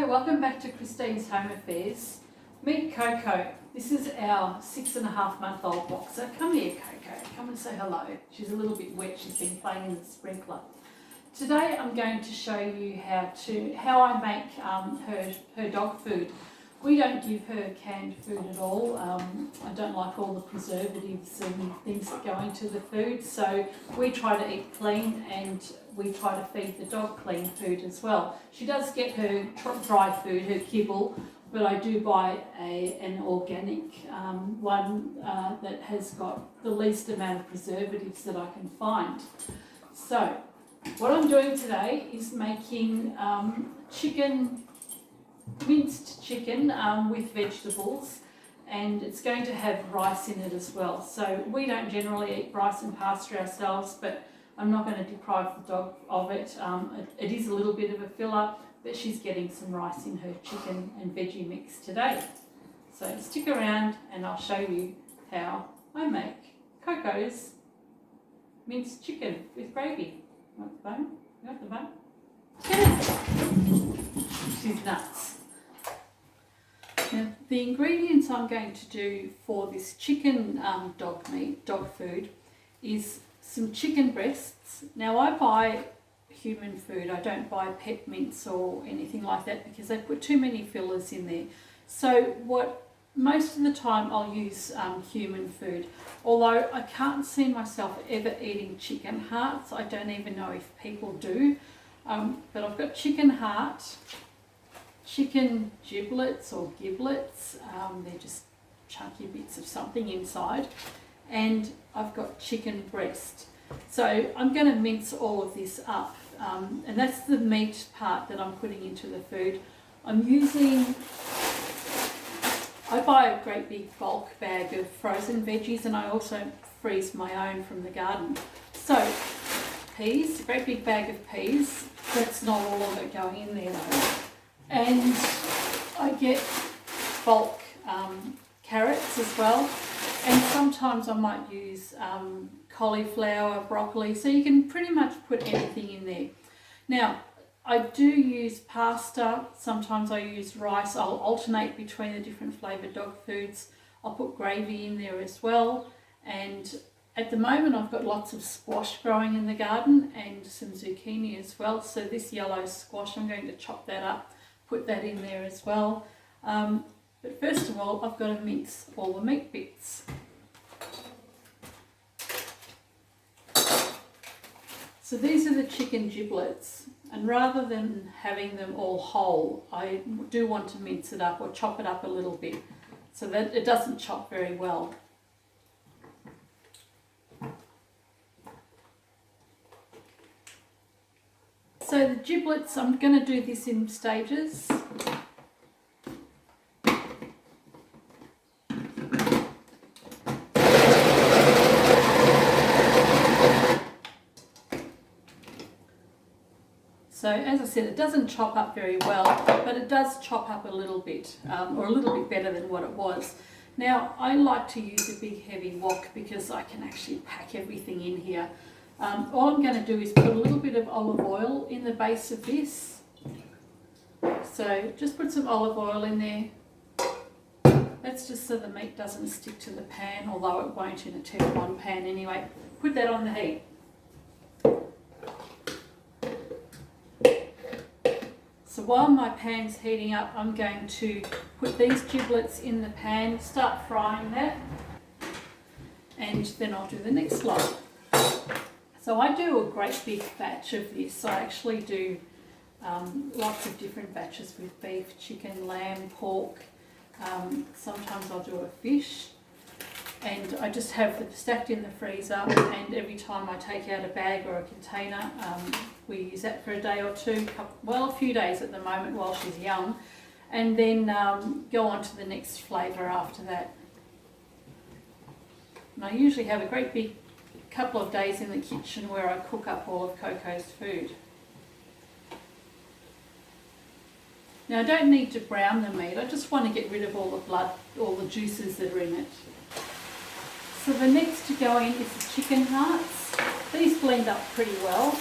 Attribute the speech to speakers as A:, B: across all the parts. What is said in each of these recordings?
A: So welcome back to Christine's Home Affairs. Meet Coco. This is our 6.5-month-old boxer. Come here, Coco. Come and say hello. She's a little bit wet. She's been playing in the sprinkler. Today I'm going to show you how I make her dog food. We don't give her canned food at all. I don't like all the preservatives and things that go into the food, so we try to eat clean and we try to feed the dog clean food as well. She does get her dry food, her kibble, but I do buy an organic one that has got the least amount of preservatives that I can find. So what I'm doing today is making minced chicken with vegetables, and it's going to have rice in it as well. So we don't generally eat rice and pasta ourselves, but I'm not going to deprive the dog of it. It is a little bit of a filler, but she's getting some rice in her chicken and veggie mix today. So stick around and I'll show you how I make Coco's minced chicken with gravy. You want the bone? You want the bone? Get it! She's nuts. Now, the ingredients I'm going to do for this chicken dog food is some chicken breasts. Now, I buy human food. I don't buy pet mince or anything like that because they put too many fillers in there. So most of the time I'll use human food, although I can't see myself ever eating chicken hearts. I don't even know if people do, but I've got chicken heart, chicken giblets or giblets, they're just chunky bits of something inside, and I've got chicken breast. So I'm going to mince all of this up, and that's the meat part that I'm putting into the food. I buy a great big bulk bag of frozen veggies, and I also freeze my own from the garden. So peas, a great big bag of peas. That's not all of it going in there though. And I get bulk carrots as well, and sometimes I might use cauliflower, broccoli, so you can pretty much put anything in there. Now, I do use pasta, sometimes I use rice. I'll alternate between the different flavoured dog foods. I'll put gravy in there as well, and at the moment I've got lots of squash growing in the garden and some zucchini as well. So this yellow squash, I'm going to chop that up, put that in there as well. But first of all, I've got to mince all the meat bits. So these are the chicken giblets, and rather than having them all whole, I do want to mince it up or chop it up a little bit so that it doesn't chop very well. So the giblets, I'm going to do this in stages. So as I said, it doesn't chop up very well, but it does chop up a little bit, or a little bit better than what it was. Now, I like to use a big heavy wok because I can actually pack everything in here. All I'm going to do is put a little bit of olive oil in the base of this. So just put some olive oil in there. That's just so the meat doesn't stick to the pan, although it won't in a Teflon pan anyway. Put that on the heat. So while my pan's heating up, I'm going to put these giblets in the pan, start frying that, and then I'll do the next lot. So I do a great big batch of this. I actually do lots of different batches with beef, chicken, lamb, pork. Sometimes I'll do a fish, and I just have them stacked in the freezer, and every time I take out a bag or a container, we use that for a day or two, well, a few days at the moment while she's young, and then go on to the next flavour after that. And I usually have a great big couple of days in the kitchen where I cook up all of Coco's food. Now, I don't need to brown the meat, I just want to get rid of all the blood, all the juices that are in it. So the next to go in is the chicken hearts. These blend up pretty well.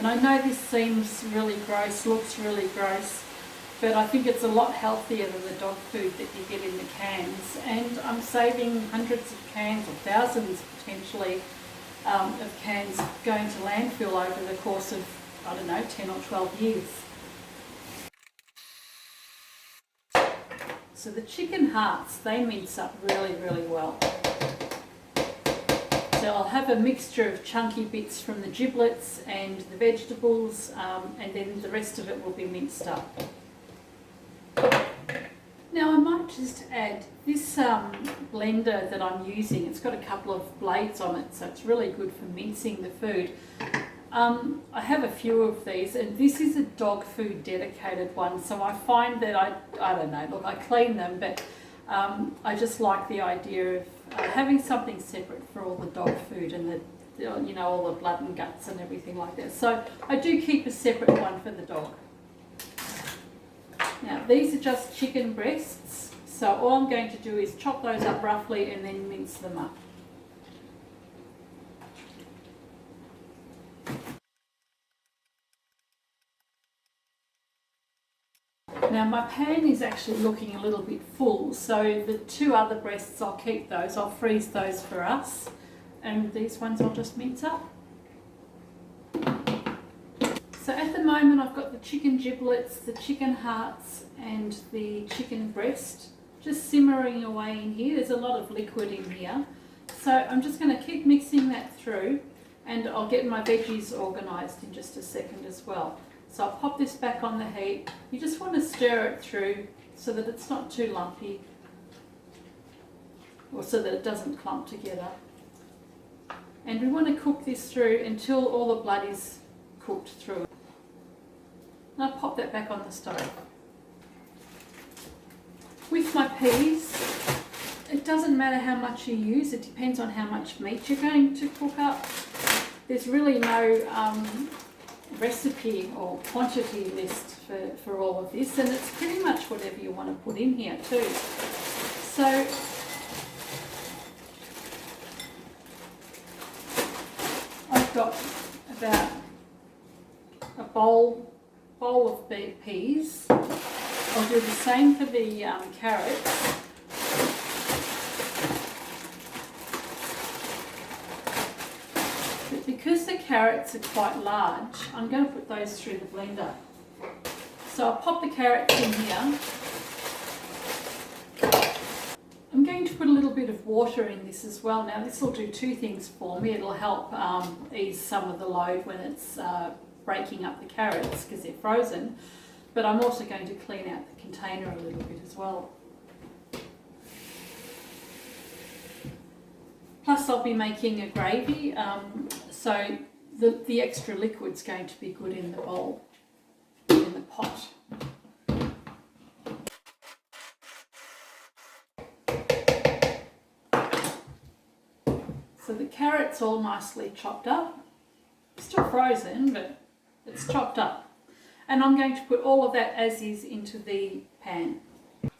A: And I know this seems really gross, looks really gross, but I think it's a lot healthier than the dog food that you get in the cans. And I'm saving hundreds of cans, or thousands potentially, of cans going to landfill over the course of, I don't know, 10 or 12 years. So the chicken hearts, they mince up really, really well. So I'll have a mixture of chunky bits from the giblets and the vegetables, and then the rest of it will be minced up. Now I might just add this blender that I'm using. It's got a couple of blades on it, so it's really good for mincing the food. I have a few of these, and this is a dog food dedicated one, so I find that I don't know, look, I clean them, but I just like the idea of having something separate for all the dog food and the, you know, all the blood and guts and everything like that. So I do keep a separate one for the dog. Now these are just chicken breasts, so all I'm going to do is chop those up roughly and then mince them up. Now my pan is actually looking a little bit full, so the two other breasts, I'll keep those, I'll freeze those for us, and these ones I'll just mince up. So at the moment I've got the chicken giblets, the chicken hearts and the chicken breast just simmering away in here. There's a lot of liquid in here. So I'm just going to keep mixing that through, and I'll get my veggies organised in just a second as well. So I'll pop this back on the heat. You just want to stir it through so that it's not too lumpy, or so that it doesn't clump together. And we want to cook this through until all the blood is cooked through. And I'll pop that back on the stove. With my peas, it doesn't matter how much you use, it depends on how much meat you're going to cook up. There's really no recipe or quantity list for all of this, and it's pretty much whatever you want to put in here too. So I've got about a bowl of peas. I'll do the same for the carrots. But because the carrots are quite large, I'm going to put those through the blender. So I'll pop the carrots in here. I'm going to put a little bit of water in this as well. Now this will do two things for me. It'll help ease some of the load when it's breaking up the carrots because they're frozen. But I'm also going to clean out the container a little bit as well. Plus I'll be making a gravy, so the extra liquid's going to be good in the bowl, in the pot. So the carrot's all nicely chopped up. Still frozen, but it's chopped up. And I'm going to put all of that as is into the pan.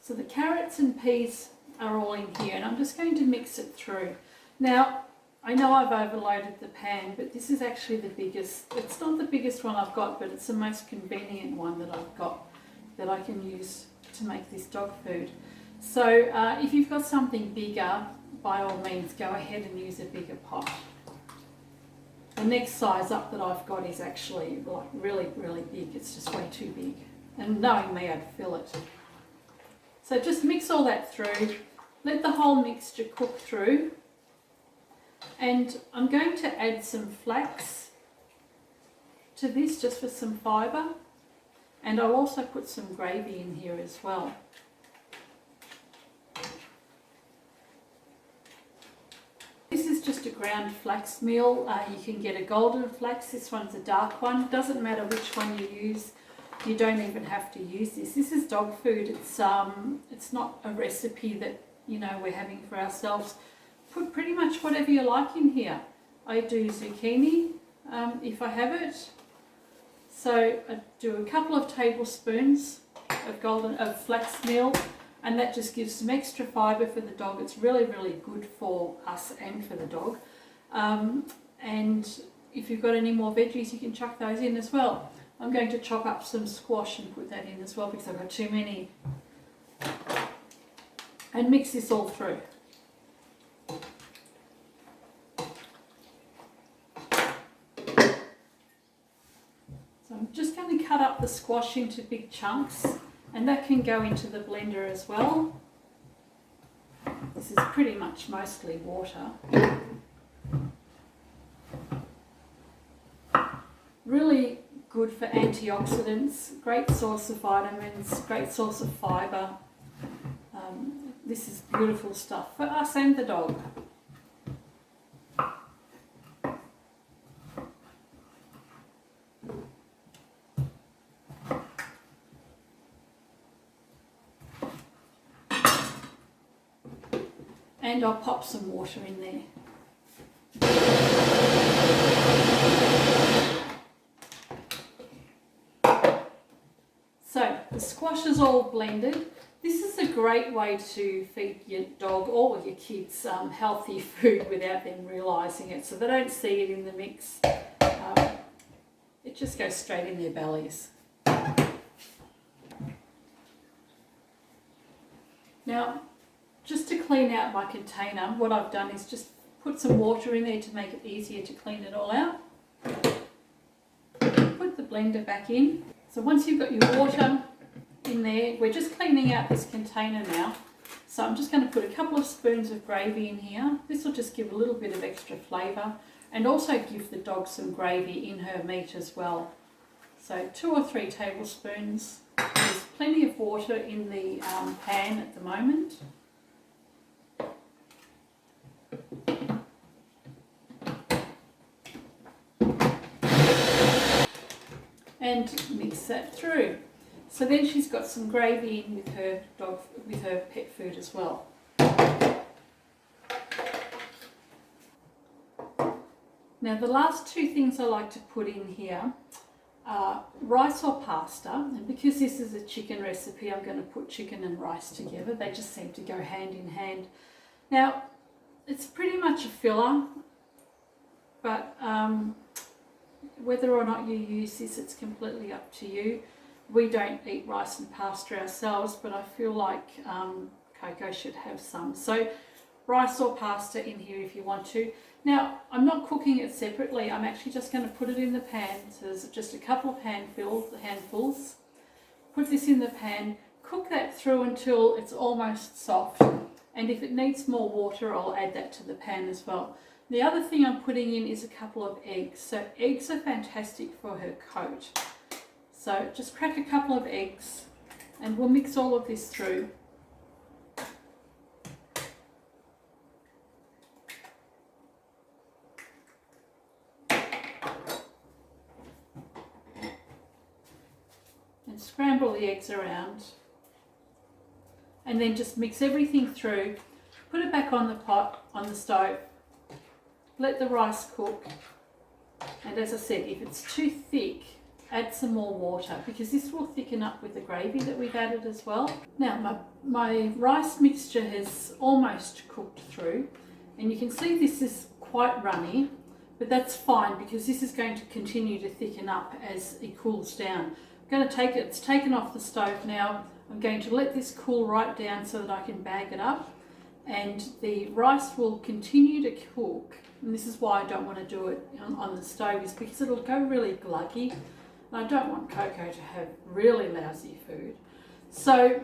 A: So the carrots and peas are all in here, and I'm just going to mix it through. Now, I know I've overloaded the pan, but this is actually the biggest. It's not the biggest one I've got, but it's the most convenient one that I've got that I can use to make this dog food. So if you've got something bigger, by all means go ahead and use a bigger pot. The next size up that I've got is actually like really, really big. It's just way too big. And knowing me, I'd fill it. So just mix all that through. Let the whole mixture cook through. And I'm going to add some flax to this just for some fibre. And I'll also put some gravy in here as well. This is just a ground flax meal. You can get a golden flax. This one's a dark one. Doesn't matter which one you use. You don't even have to use this. This is dog food. It's not a recipe that, you know, we're having for ourselves. Put pretty much whatever you like in here. I do zucchini if I have it. So I do a couple of tablespoons of flax meal. And that just gives some extra fibre for the dog. It's really, really good for us and for the dog. And if you've got any more veggies, you can chuck those in as well. I'm going to chop up some squash and put that in as well because I've got too many. And mix this all through. So I'm just going to cut up the squash into big chunks, and that can go into the blender as well. This is pretty much mostly water. Really good for antioxidants, great source of vitamins, great source of fibre. This is beautiful stuff for us and the dog. And I'll pop some water in there. So the squash is all blended. This is a great way to feed your dog or your kids healthy food without them realising it, so they don't see it in the mix. It just goes straight in their bellies. Now, just to clean out my container, what I've done is just put some water in there to make it easier to clean it all out. Put the blender back in. So once you've got your water in there, we're just cleaning out this container now. So I'm just going to put a couple of spoons of gravy in here. This will just give a little bit of extra flavour and also give the dog some gravy in her meat as well. So 2 or 3 tablespoons. There's plenty of water in the pan at the moment. And mix that through. So then she's got some gravy in with her dog, with her pet food as well. Now the last 2 things I like to put in here are rice or pasta, and because this is a chicken recipe, I'm going to put chicken and rice together. They just seem to go hand in hand. Now it's pretty much a filler, but whether or not you use this, it's completely up to you. We don't eat rice and pasta ourselves, but I feel like Coco should have some. So rice or pasta in here if you want to. Now, I'm not cooking it separately. I'm actually just going to put it in the pan. So there's just a couple of handfuls. Put this in the pan. Cook that through until it's almost soft. And if it needs more water, I'll add that to the pan as well. The other thing I'm putting in is a couple of eggs. So eggs are fantastic for her coat. So just crack a couple of eggs and we'll mix all of this through. And scramble the eggs around. And then just mix everything through. Put it back on the pot, on the stove. Let the rice cook. And as I said, if it's too thick, add some more water because this will thicken up with the gravy that we've added as well. Now my rice mixture has almost cooked through, and you can see this is quite runny, but that's fine because this is going to continue to thicken up as it cools down. I'm going to take it, it's taken off the stove now. I'm going to let this cool right down so that I can bag it up, and the rice will continue to cook. And this is why I don't want to do it on the stove, is because it'll go really gluggy. I don't want Coco to have really lousy food. So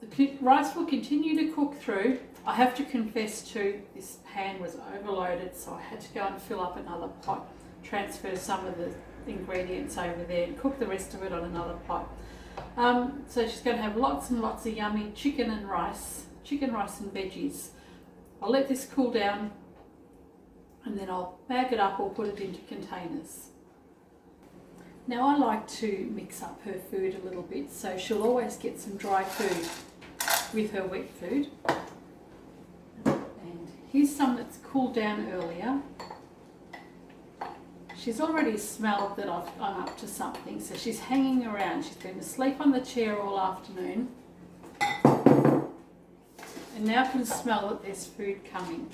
A: the rice will continue to cook through. I have to confess too, this pan was overloaded, so I had to go and fill up another pot, transfer some of the ingredients over there and cook the rest of it on another pot. So she's going to have lots and lots of yummy chicken, rice and veggies. I'll let this cool down and then I'll bag it up or put it into containers. Now I like to mix up her food a little bit, so she'll always get some dry food with her wet food. And here's some that's cooled down earlier. She's already smelled that I'm up to something, so she's hanging around. She's been asleep on the chair all afternoon. And now can smell that there's food coming.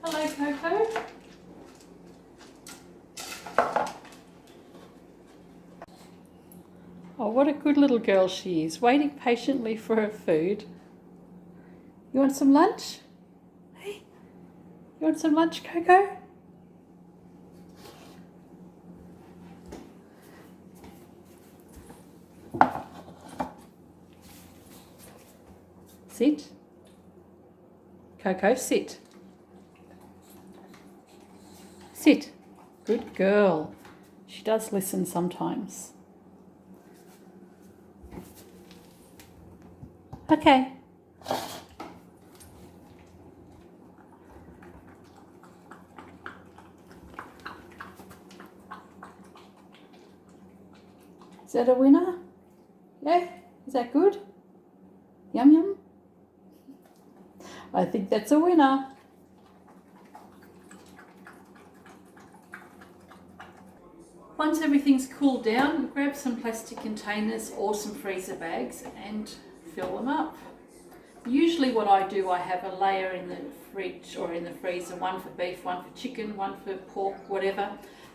A: So, Hello, Coco. Oh, what a good little girl she is, waiting patiently for her food. You want some lunch? Hey, you want some lunch, Coco? Sit. Coco, sit. Sit. Good girl. She does listen sometimes. Okay. Is that a winner? Yeah? Is that good? Yum yum? I think that's a winner. Once everything's cooled down, grab some plastic containers or some freezer bags and fill them up. Usually what I do, I have a layer in the fridge or in the freezer, one for beef, one for chicken, one for pork, whatever.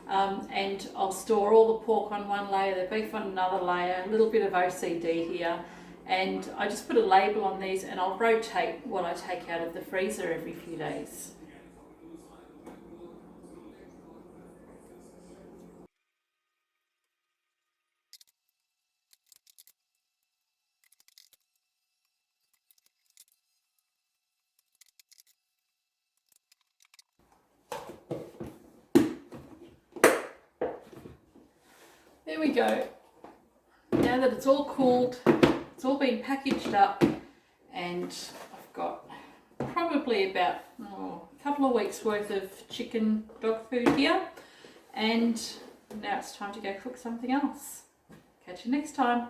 A: And I'll store all the pork on one layer, the beef on another layer, a little bit of OCD here. And I just put a label on these and I'll rotate what I take out of the freezer every few days. There we go. Now that it's all cooled, it's all been packaged up, and I've got probably about a couple of weeks worth of chicken dog food here, and now it's time to go cook something else. Catch you next time.